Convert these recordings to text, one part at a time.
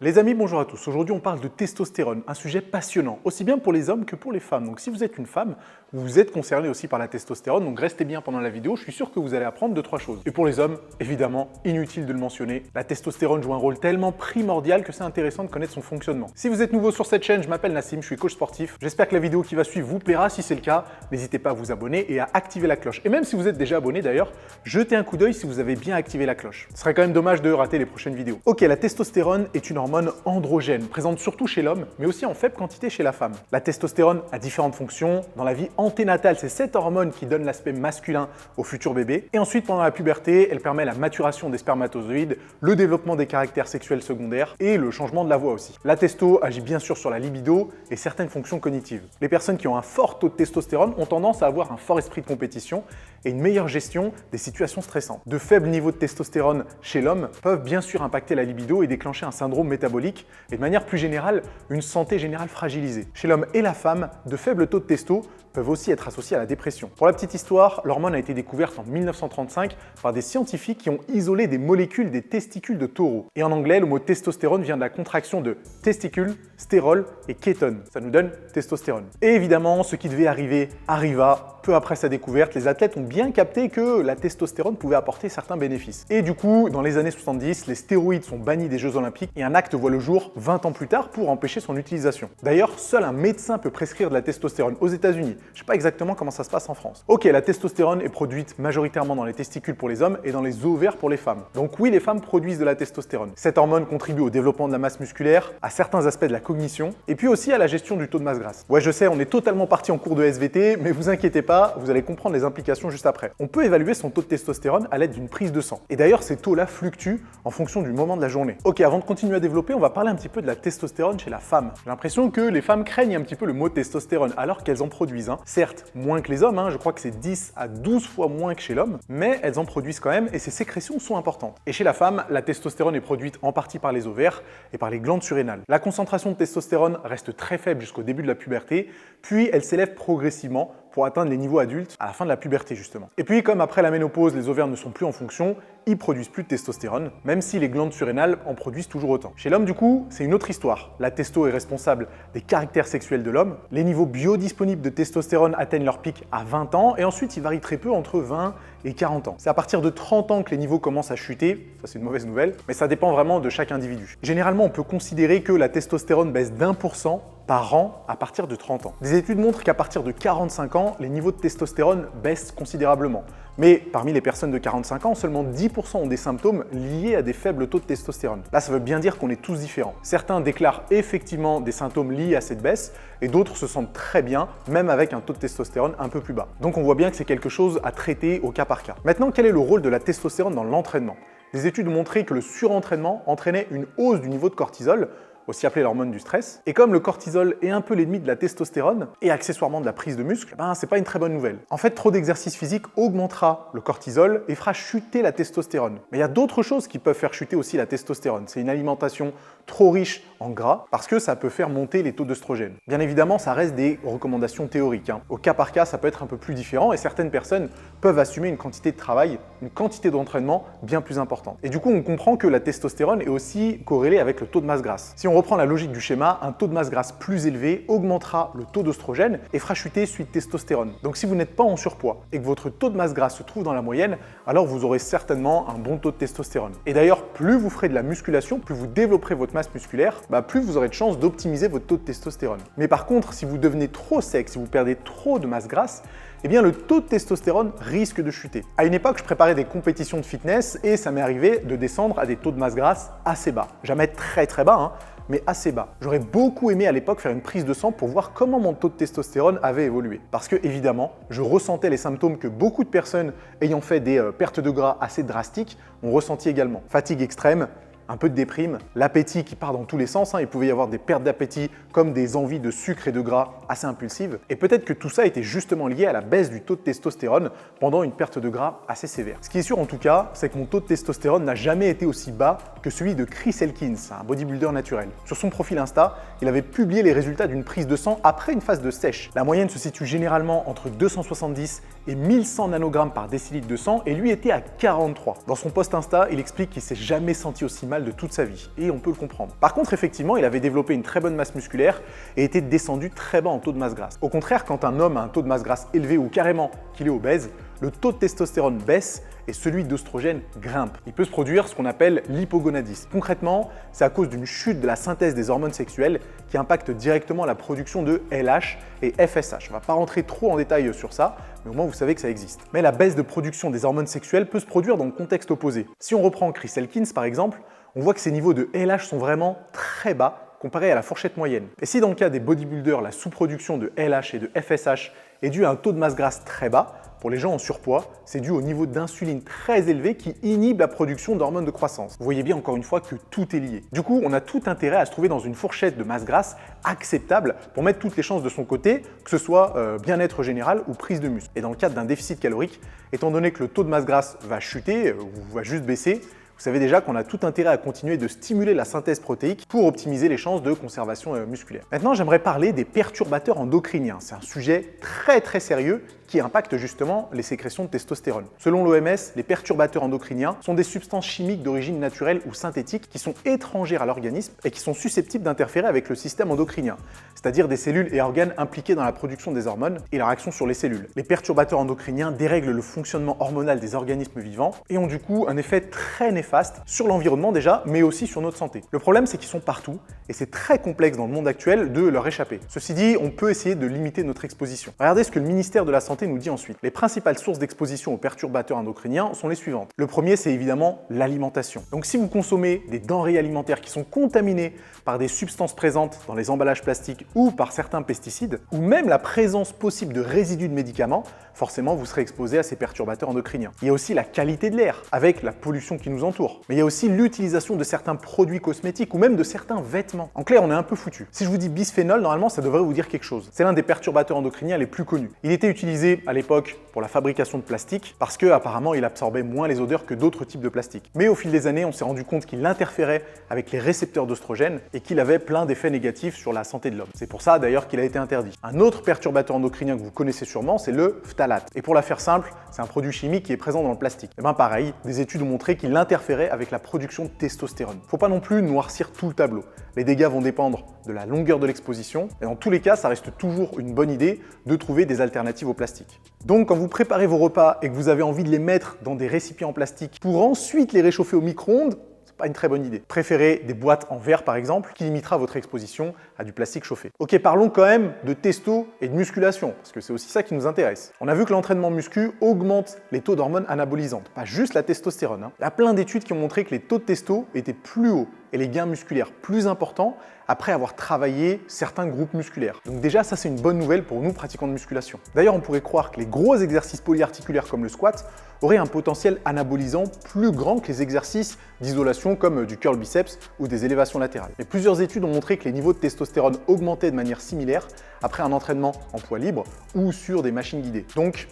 Les amis, bonjour à tous. Aujourd'hui, on parle de testostérone, un sujet passionnant, aussi bien pour les hommes que pour les femmes. Donc si vous êtes une femme, vous êtes concerné aussi par la testostérone, donc restez bien pendant la vidéo, je suis sûr que vous allez apprendre 2-3 choses. Et pour les hommes, évidemment, inutile de le mentionner, la testostérone joue un rôle tellement primordial que c'est intéressant de connaître son fonctionnement. Si vous êtes nouveau sur cette chaîne, je m'appelle Nassim, je suis coach sportif. J'espère que la vidéo qui va suivre vous plaira. Si c'est le cas, n'hésitez pas à vous abonner et à activer la cloche. Et même si vous êtes déjà abonné d'ailleurs, jetez un coup d'œil si vous avez bien activé la cloche. Ce serait quand même dommage de rater les prochaines vidéos. Ok, la testostérone est une hormone androgène, présente surtout chez l'homme, mais aussi en faible quantité chez la femme. La testostérone a différentes fonctions. Dans la vie anténatale, c'est cette hormone qui donne l'aspect masculin au futur bébé. Et ensuite, pendant la puberté, elle permet la maturation des spermatozoïdes, le développement des caractères sexuels secondaires et le changement de la voix aussi. La testo agit bien sûr sur la libido et certaines fonctions cognitives. Les personnes qui ont un fort taux de testostérone ont tendance à avoir un fort esprit de compétition et une meilleure gestion des situations stressantes. De faibles niveaux de testostérone chez l'homme peuvent bien sûr impacter la libido et déclencher un syndrome métabolique et de manière plus générale, une santé générale fragilisée. Chez l'homme et la femme, de faibles taux de testo peuvent aussi être associés à la dépression. Pour la petite histoire, l'hormone a été découverte en 1935 par des scientifiques qui ont isolé des molécules des testicules de taureaux. Et en anglais, le mot testostérone vient de la contraction de testicule, stérol et kétone. Ça nous donne testostérone. Et évidemment, ce qui devait arriver arriva. Peu après sa découverte, les athlètes ont bien capté que la testostérone pouvait apporter certains bénéfices. Et du coup, dans les années 70, les stéroïdes sont bannis des Jeux Olympiques et un acte voit le jour 20 ans plus tard pour empêcher son utilisation. D'ailleurs, seul un médecin peut prescrire de la testostérone aux États-Unis. Je ne sais pas exactement comment ça se passe en France. Ok, la testostérone est produite majoritairement dans les testicules pour les hommes et dans les ovaires pour les femmes. Donc oui, les femmes produisent de la testostérone. Cette hormone contribue au développement de la masse musculaire, à certains aspects de la cognition et puis aussi à la gestion du taux de masse grasse. Ouais, je sais, on est totalement parti en cours de SVT, mais vous inquiétez pas, vous allez comprendre les implications juste après. On peut évaluer son taux de testostérone à l'aide d'une prise de sang. Et d'ailleurs, ces taux-là fluctuent en fonction du moment de la journée. Ok, avant de continuer à développer, on va parler un petit peu de la testostérone chez la femme. J'ai l'impression que les femmes craignent un petit peu le mot testostérone alors qu'elles en produisent. Certes, moins que les hommes, je crois que c'est 10 à 12 fois moins que chez l'homme, mais elles en produisent quand même et ces sécrétions sont importantes. Et chez la femme, la testostérone est produite en partie par les ovaires et par les glandes surrénales. La concentration de testostérone reste très faible jusqu'au début de la puberté, puis elle s'élève progressivement pour atteindre les niveaux adultes à la fin de la puberté justement. Et puis comme après la ménopause, les ovaires ne sont plus en fonction, ils produisent plus de testostérone, même si les glandes surrénales en produisent toujours autant. Chez l'homme du coup, c'est une autre histoire. La testo est responsable des caractères sexuels de l'homme. Les niveaux biodisponibles de testostérone atteignent leur pic à 20 ans et ensuite ils varient très peu entre 20 et 40 ans. C'est à partir de 30 ans que les niveaux commencent à chuter, ça c'est une mauvaise nouvelle, mais ça dépend vraiment de chaque individu. Généralement, on peut considérer que la testostérone baisse d'1% par an à partir de 30 ans. Des études montrent qu'à partir de 45 ans, les niveaux de testostérone baissent considérablement. Mais parmi les personnes de 45 ans, seulement 10% ont des symptômes liés à des faibles taux de testostérone. Là, ça veut bien dire qu'on est tous différents. Certains déclarent effectivement des symptômes liés à cette baisse et d'autres se sentent très bien, même avec un taux de testostérone un peu plus bas. Donc on voit bien que c'est quelque chose à traiter au cas par cas. Maintenant, quel est le rôle de la testostérone dans l'entraînement ? Des études ont montré que le surentraînement entraînait une hausse du niveau de cortisol, aussi appelée l'hormone du stress. Et comme le cortisol est un peu l'ennemi de la testostérone et accessoirement de la prise de muscle, c'est pas une très bonne nouvelle. En fait, trop d'exercice physique augmentera le cortisol et fera chuter la testostérone. Mais il y a d'autres choses qui peuvent faire chuter aussi la testostérone. C'est une alimentation trop riche en gras parce que ça peut faire monter les taux d'œstrogène. Bien évidemment, ça reste des recommandations théoriques. Au cas par cas, ça peut être un peu plus différent et certaines personnes peuvent assumer une quantité de travail, une quantité d'entraînement bien plus importante. Et du coup, on comprend que la testostérone est aussi corrélée avec le taux de masse grasse. Si on reprend la logique du schéma, un taux de masse grasse plus élevé augmentera le taux d'œstrogène et fera chuter celui de testostérone. Donc si vous n'êtes pas en surpoids et que votre taux de masse grasse se trouve dans la moyenne, alors vous aurez certainement un bon taux de testostérone. Et d'ailleurs, plus vous ferez de la musculation, plus vous développerez votre masse musculaire, plus vous aurez de chances d'optimiser votre taux de testostérone. Mais par contre, si vous devenez trop sec, si vous perdez trop de masse grasse, eh bien le taux de testostérone risque de chuter. À une époque, je préparais des compétitions de fitness et ça m'est arrivé de descendre à des taux de masse grasse assez bas. Jamais très très bas, mais assez bas. J'aurais beaucoup aimé à l'époque faire une prise de sang pour voir comment mon taux de testostérone avait évolué. Parce que évidemment, je ressentais les symptômes que beaucoup de personnes ayant fait des pertes de gras assez drastiques ont ressenti également. Fatigue extrême, un peu de déprime, l'appétit qui part dans tous les sens, il pouvait y avoir des pertes d'appétit comme des envies de sucre et de gras assez impulsives. Et peut-être que tout ça était justement lié à la baisse du taux de testostérone pendant une perte de gras assez sévère. Ce qui est sûr en tout cas, c'est que mon taux de testostérone n'a jamais été aussi bas que celui de Chris Elkins, un bodybuilder naturel. Sur son profil Insta, il avait publié les résultats d'une prise de sang après une phase de sèche. La moyenne se situe généralement entre 270 et 1100 nanogrammes par décilitre de sang et lui était à 43. Dans son post Insta, il explique qu'il s'est jamais senti aussi mal final de toute sa vie, et on peut le comprendre. Par contre, effectivement, il avait développé une très bonne masse musculaire et était descendu très bas en taux de masse grasse. Au contraire, quand un homme a un taux de masse grasse élevé ou carrément qu'il est obèse, le taux de testostérone baisse et celui d'œstrogène grimpe. Il peut se produire ce qu'on appelle l'hypogonadisme. Concrètement, c'est à cause d'une chute de la synthèse des hormones sexuelles qui impacte directement la production de LH et FSH. On ne va pas rentrer trop en détail sur ça, mais au moins vous savez que ça existe. Mais la baisse de production des hormones sexuelles peut se produire dans le contexte opposé. Si on reprend Chris Elkins par exemple, on voit que ces niveaux de LH sont vraiment très bas comparé à la fourchette moyenne. Et si dans le cas des bodybuilders, la sous-production de LH et de FSH est due à un taux de masse grasse très bas, pour les gens en surpoids, c'est dû au niveau d'insuline très élevé qui inhibe la production d'hormones de croissance. Vous voyez bien encore une fois que tout est lié. Du coup, on a tout intérêt à se trouver dans une fourchette de masse grasse acceptable pour mettre toutes les chances de son côté, que ce soit bien-être général ou prise de muscle. Et dans le cadre d'un déficit calorique, étant donné que le taux de masse grasse va chuter ou va juste baisser, vous savez déjà qu'on a tout intérêt à continuer de stimuler la synthèse protéique pour optimiser les chances de conservation musculaire. Maintenant, j'aimerais parler des perturbateurs endocriniens. C'est un sujet très sérieux qui impacte justement les sécrétions de testostérone. Selon l'OMS, les perturbateurs endocriniens sont des substances chimiques d'origine naturelle ou synthétique qui sont étrangères à l'organisme et qui sont susceptibles d'interférer avec le système endocrinien, c'est-à-dire des cellules et organes impliqués dans la production des hormones et leur action sur les cellules. Les perturbateurs endocriniens dérèglent le fonctionnement hormonal des organismes vivants et ont du coup un effet très néfaste sur l'environnement déjà, mais aussi sur notre santé. Le problème, c'est qu'ils sont partout et c'est très complexe dans le monde actuel de leur échapper. Ceci dit, on peut essayer de limiter notre exposition. Regardez ce que le ministère de la Santé nous dit ensuite. Les principales sources d'exposition aux perturbateurs endocriniens sont les suivantes. Le premier, c'est évidemment l'alimentation. Donc si vous consommez des denrées alimentaires qui sont contaminées par des substances présentes dans les emballages plastiques ou par certains pesticides, ou même la présence possible de résidus de médicaments, forcément vous serez exposé à ces perturbateurs endocriniens. Il y a aussi la qualité de l'air, avec la pollution qui nous entoure. Mais il y a aussi l'utilisation de certains produits cosmétiques ou même de certains vêtements. En clair, on est un peu foutu. Si je vous dis bisphénol, normalement ça devrait vous dire quelque chose. C'est l'un des perturbateurs endocriniens les plus connus. Il était utilisé à l'époque pour la fabrication de plastique parce que apparemment il absorbait moins les odeurs que d'autres types de plastique. Mais au fil des années, on s'est rendu compte qu'il interférait avec les récepteurs d'œstrogène et qu'il avait plein d'effets négatifs sur la santé de l'homme. C'est pour ça d'ailleurs qu'il a été interdit. Un autre perturbateur endocrinien que vous connaissez sûrement, c'est le phtalate. Et pour la faire simple, c'est un produit chimique qui est présent dans le plastique. Et bien pareil, des études ont montré qu'il interférait avec la production de testostérone. Faut pas non plus noircir tout le tableau. Les dégâts vont dépendre de la longueur de l'exposition et dans tous les cas, ça reste toujours une bonne idée de trouver des alternatives au plastique. Donc quand vous préparez vos repas et que vous avez envie de les mettre dans des récipients en plastique pour ensuite les réchauffer au micro-ondes, pas une très bonne idée. Préférez des boîtes en verre par exemple, qui limitera votre exposition à du plastique chauffé. Ok, parlons quand même de testo et de musculation, parce que c'est aussi ça qui nous intéresse. On a vu que l'entraînement muscu augmente les taux d'hormones anabolisantes, pas juste la testostérone. Il y a plein d'études qui ont montré que les taux de testo étaient plus hauts et les gains musculaires plus importants après avoir travaillé certains groupes musculaires. Donc déjà, ça c'est une bonne nouvelle pour nous pratiquants de musculation. D'ailleurs, on pourrait croire que les gros exercices polyarticulaires comme le squat auraient un potentiel anabolisant plus grand que les exercices d'isolation comme du curl biceps ou des élévations latérales. Et plusieurs études ont montré que les niveaux de testostérone augmentaient de manière similaire après un entraînement en poids libre ou sur des machines guidées. Donc,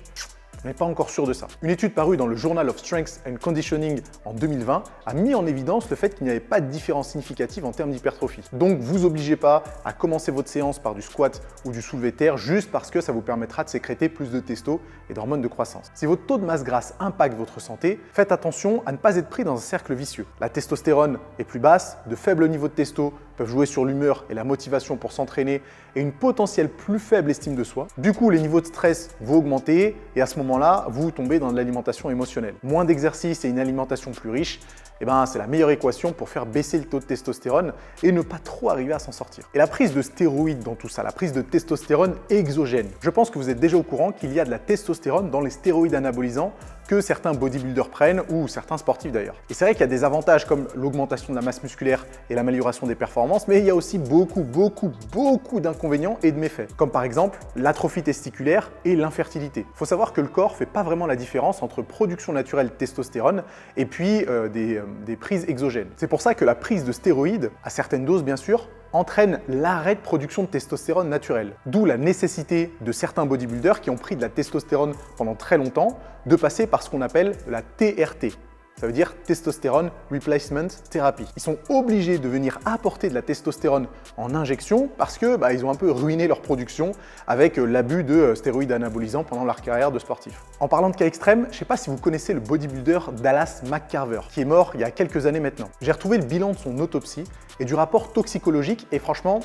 on n'est pas encore sûr de ça. Une étude parue dans le Journal of Strength and Conditioning en 2020 a mis en évidence le fait qu'il n'y avait pas de différence significative en termes d'hypertrophie. Donc vous obligez pas à commencer votre séance par du squat ou du soulevé de terre juste parce que ça vous permettra de sécréter plus de testo et d'hormones de croissance. Si votre taux de masse grasse impacte votre santé, faites attention à ne pas être pris dans un cercle vicieux. La testostérone est plus basse, de faibles niveaux de testo peuvent jouer sur l'humeur et la motivation pour s'entraîner et une potentielle plus faible estime de soi. Du coup, les niveaux de stress vont augmenter et à ce moment-là, vous tombez dans de l'alimentation émotionnelle. Moins d'exercice et une alimentation plus riche, c'est la meilleure équation pour faire baisser le taux de testostérone et ne pas trop arriver à s'en sortir. Et la prise de stéroïdes dans tout ça, la prise de testostérone exogène. Je pense que vous êtes déjà au courant qu'il y a de la testostérone dans les stéroïdes anabolisants que certains bodybuilders prennent ou certains sportifs d'ailleurs. Et c'est vrai qu'il y a des avantages comme l'augmentation de la masse musculaire et l'amélioration des performances, mais il y a aussi beaucoup d'inconvénients et de méfaits, comme par exemple l'atrophie testiculaire et l'infertilité. Il faut savoir que le corps ne fait pas vraiment la différence entre production naturelle de testostérone et puis des prises exogènes. C'est pour ça que la prise de stéroïdes, à certaines doses bien sûr, entraîne l'arrêt de production de testostérone naturelle. D'où la nécessité de certains bodybuilders qui ont pris de la testostérone pendant très longtemps de passer par ce qu'on appelle la TRT. Ça veut dire Testosterone Replacement Therapy. Ils sont obligés de venir apporter de la testostérone en injection parce que ils ont un peu ruiné leur production avec l'abus de stéroïdes anabolisants pendant leur carrière de sportif. En parlant de cas extrêmes, je ne sais pas si vous connaissez le bodybuilder Dallas McCarver, qui est mort il y a quelques années maintenant. J'ai retrouvé le bilan de son autopsie et du rapport toxicologique et franchement,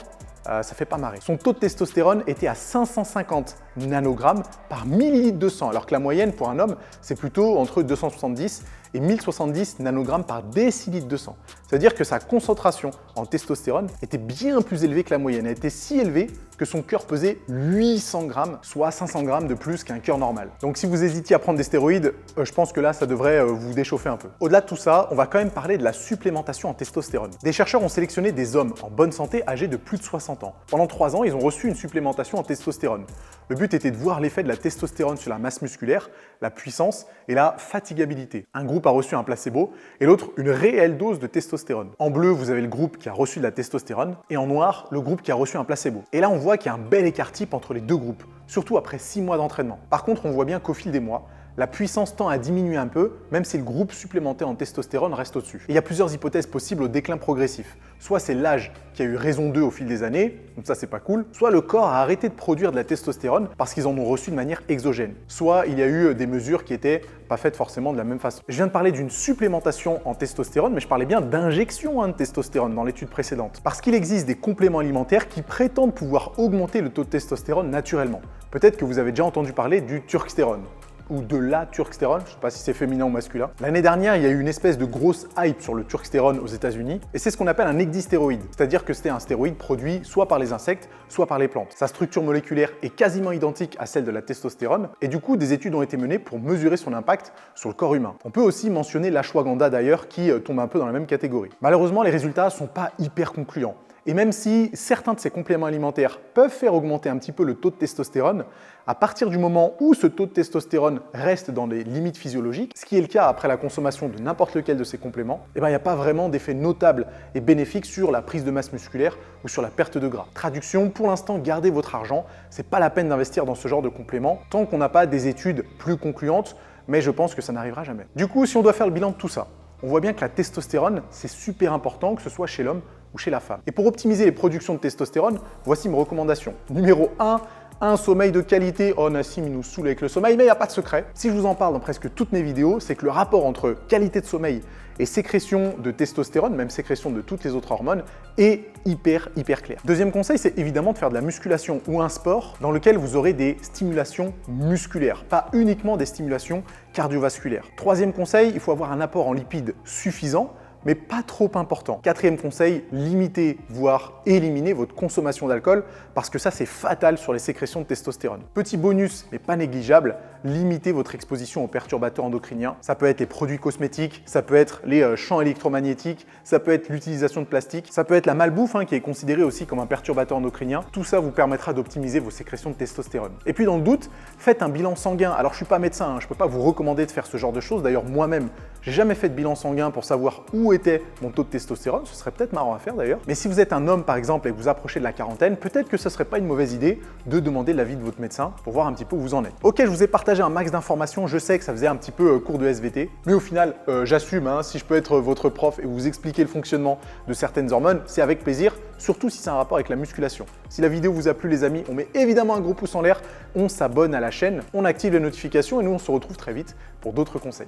ça fait pas marrer. Son taux de testostérone était à 550 nanogrammes par millilitre de sang, alors que la moyenne pour un homme, c'est plutôt entre 270 et 1070 nanogrammes par décilitre de sang. C'est-à-dire que sa concentration en testostérone était bien plus élevée que la moyenne. Elle était si élevée que son cœur pesait 800 grammes, soit 500 grammes de plus qu'un cœur normal. Donc si vous hésitiez à prendre des stéroïdes, je pense que là, ça devrait vous déchauffer un peu. Au-delà de tout ça, on va quand même parler de la supplémentation en testostérone. Des chercheurs ont sélectionné des hommes en bonne santé âgés de plus de 60 ans. Pendant 3 ans, ils ont reçu une supplémentation en testostérone. Le but était de voir l'effet de la testostérone sur la masse musculaire, la puissance et la fatigabilité. Un groupe a reçu un placebo et l'autre une réelle dose de testostérone. En bleu, vous avez le groupe qui a reçu de la testostérone et en noir, le groupe qui a reçu un placebo. Et là, on voit qu'il y a un bel écart type entre les deux groupes, surtout après 6 mois d'entraînement. Par contre, on voit bien qu'au fil des mois, la puissance tend à diminuer un peu, même si le groupe supplémenté en testostérone reste au-dessus. Et il y a plusieurs hypothèses possibles au déclin progressif. Soit c'est l'âge qui a eu raison d'eux au fil des années, donc ça c'est pas cool, soit le corps a arrêté de produire de la testostérone parce qu'ils en ont reçu de manière exogène. Soit il y a eu des mesures qui étaient pas faites forcément de la même façon. Je viens de parler d'une supplémentation en testostérone, mais je parlais bien d'injection de testostérone dans l'étude précédente. Parce qu'il existe des compléments alimentaires qui prétendent pouvoir augmenter le taux de testostérone naturellement. Peut-être que vous avez déjà entendu parler du turkstérone ou de la turkstérone, je ne sais pas si c'est féminin ou masculin. L'année dernière, il y a eu une espèce de grosse hype sur le turkstérone aux États-Unis et c'est ce qu'on appelle un ecdystéroïde, c'est-à-dire que c'était un stéroïde produit soit par les insectes, soit par les plantes. Sa structure moléculaire est quasiment identique à celle de la testostérone et du coup, des études ont été menées pour mesurer son impact sur le corps humain. On peut aussi mentionner l'ashwagandha d'ailleurs qui tombe un peu dans la même catégorie. Malheureusement, les résultats ne sont pas hyper concluants. Et même si certains de ces compléments alimentaires peuvent faire augmenter un petit peu le taux de testostérone, à partir du moment où ce taux de testostérone reste dans les limites physiologiques, ce qui est le cas après la consommation de n'importe lequel de ces compléments, il n'y a pas vraiment d'effet notable et bénéfique sur la prise de masse musculaire ou sur la perte de gras. Traduction, pour l'instant, gardez votre argent, c'est pas la peine d'investir dans ce genre de compléments tant qu'on n'a pas des études plus concluantes, mais je pense que ça n'arrivera jamais. Du coup, si on doit faire le bilan de tout ça, on voit bien que la testostérone, c'est super important, que ce soit chez l'homme ou chez la femme. Et pour optimiser les productions de testostérone, voici mes recommandations. Numéro 1, un sommeil de qualité. Oh Nassim, il nous saoule avec le sommeil, mais il n'y a pas de secret. Si je vous en parle dans presque toutes mes vidéos, c'est que le rapport entre qualité de sommeil et sécrétion de testostérone, même sécrétion de toutes les autres hormones, est hyper clair. Deuxième conseil, c'est évidemment de faire de la musculation ou un sport dans lequel vous aurez des stimulations musculaires, pas uniquement des stimulations cardiovasculaires. Troisième conseil, il faut avoir un apport en lipides suffisant, mais pas trop important. Quatrième conseil, limitez, voire éliminez votre consommation d'alcool parce que ça, c'est fatal sur les sécrétions de testostérone. Petit bonus, mais pas négligeable, limitez votre exposition aux perturbateurs endocriniens. Ça peut être les produits cosmétiques, ça peut être les champs électromagnétiques, ça peut être l'utilisation de plastique, ça peut être la malbouffe qui est considérée aussi comme un perturbateur endocrinien. Tout ça vous permettra d'optimiser vos sécrétions de testostérone. Et puis dans le doute, faites un bilan sanguin. Alors je suis pas médecin, je peux pas vous recommander de faire ce genre de choses. D'ailleurs moi-même, j'ai jamais fait de bilan sanguin pour savoir où était mon taux de testostérone. Ce serait peut-être marrant à faire d'ailleurs. Mais si vous êtes un homme par exemple et que vous approchez de la quarantaine, peut-être que ce serait pas une mauvaise idée de demander l'avis de votre médecin pour voir un petit peu où vous en êtes. Ok, je vous ai partagé un max d'informations. Je sais que ça faisait un petit peu cours de SVT, mais au final, j'assume. Si je peux être votre prof et vous expliquer le fonctionnement de certaines hormones, c'est avec plaisir, surtout si c'est un rapport avec la musculation. Si la vidéo vous a plu les amis, on met évidemment un gros pouce en l'air, on s'abonne à la chaîne, on active les notifications et nous on se retrouve très vite pour d'autres conseils.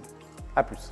À plus.